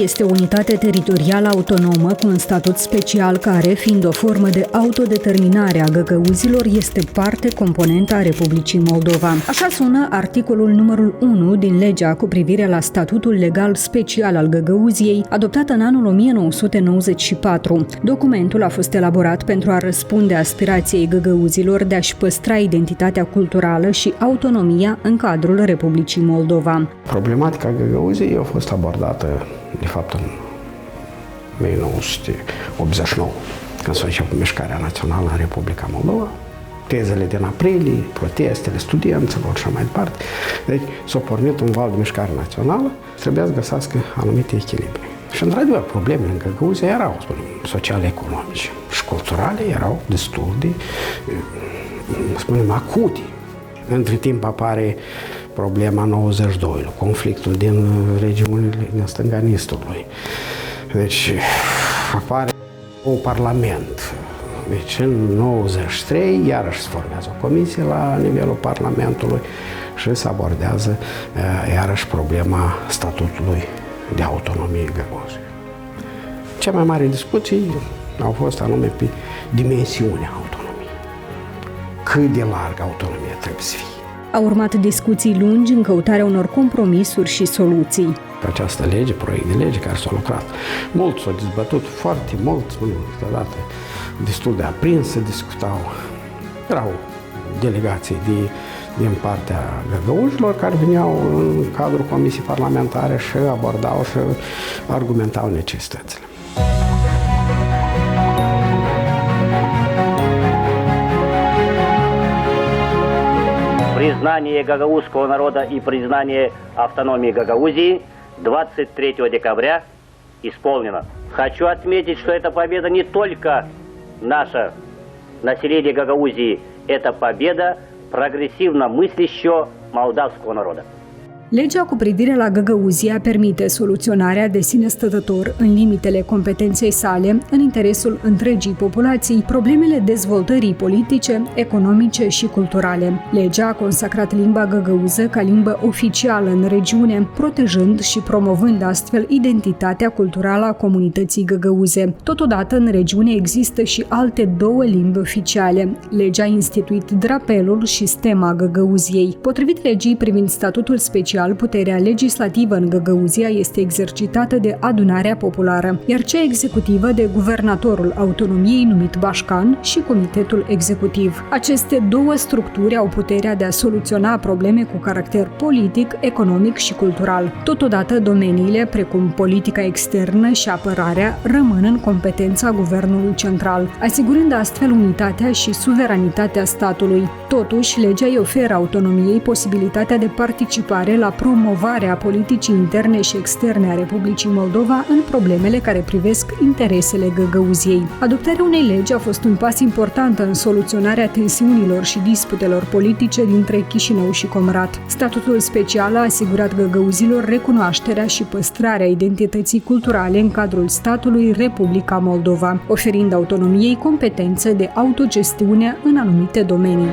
este o unitate teritorială autonomă cu un statut special care, fiind o formă de autodeterminare a găgăuzilor, este parte componentă a Republicii Moldova. Așa sună articolul numărul 1 din legea cu privire la statutul legal special al Găgăuziei, adoptată în anul 1994. Documentul a fost elaborat pentru a răspunde aspirației găgăuzilor de a-și păstra identitatea culturală și autonomia în cadrul Republicii Moldova. Problematica Găgăuziei a fost abordată, de fapt, în 1989, când s-a început mișcarea națională în Republica Moldova. Tezele din aprilie, protestele studenților și mai departe. Deci s-a pornit un val de mișcare națională, trebuia să găsească anumite echilibre. Și, într-adevăr, problemele în Găgăuzia erau, sociale, economice și culturale, erau destul de, acute. Între timp apare problema 92-ului, conflictul din regiunile din stânga Nistului. Deci apare un parlament. Deci în 93 iarăși se formează o comisie la nivelul Parlamentului și se abordează iarăși problema statutului de autonomie Găgăuziei. Cea mai mare discuții au fost anume pe dimensiunea autonomiei. Cât de largă autonomia trebuie să fie. Au urmat discuții lungi în căutarea unor compromisuri și soluții. Această lege, proiect de lege care s-a lucrat mult, s-a dezbătut foarte mult, câteodată destul de aprins, se discutau. Erau delegații din partea găgăuzilor care veneau în cadrul comisiei parlamentare și abordau și argumentau necesitățile. Признание гагаузского народа и признание автономии Гагаузии 23 декабря исполнено. Хочу отметить, что эта победа не только наше население Гагаузии, это победа прогрессивно мыслящего молдавского народа. Legea cu privire la Găgăuzia permite soluționarea de sine stătător, în limitele competenței sale, în interesul întregii populații, problemele dezvoltării politice, economice și culturale. Legea a consacrat limba găgăuză ca limbă oficială în regiune, protejând și promovând astfel identitatea culturală a comunității găgăuze. Totodată, în regiune există și alte două limbi oficiale. Legea a instituit drapelul și stema Găgăuziei. Potrivit legii privind statutul special, puterea legislativă în Găgăuzia este exercitată de adunarea populară, iar cea executivă de guvernatorul autonomiei numit Bașcan și comitetul executiv. Aceste două structuri au puterea de a soluționa probleme cu caracter politic, economic și cultural. Totodată, domeniile precum politica externă și apărarea rămân în competența guvernului central, asigurând astfel unitatea și suveranitatea statului. Totuși, legea îi oferă autonomiei posibilitatea de participare la promovarea politicii interne și externe a Republicii Moldova în problemele care privesc interesele Găgăuziei. Adoptarea unei legi a fost un pas important în soluționarea tensiunilor și disputelor politice dintre Chișinău și Comrat. Statutul special a asigurat găgăuzilor recunoașterea și păstrarea identității culturale în cadrul statului Republica Moldova, oferind autonomiei competențe de autogestiune în anumite domenii.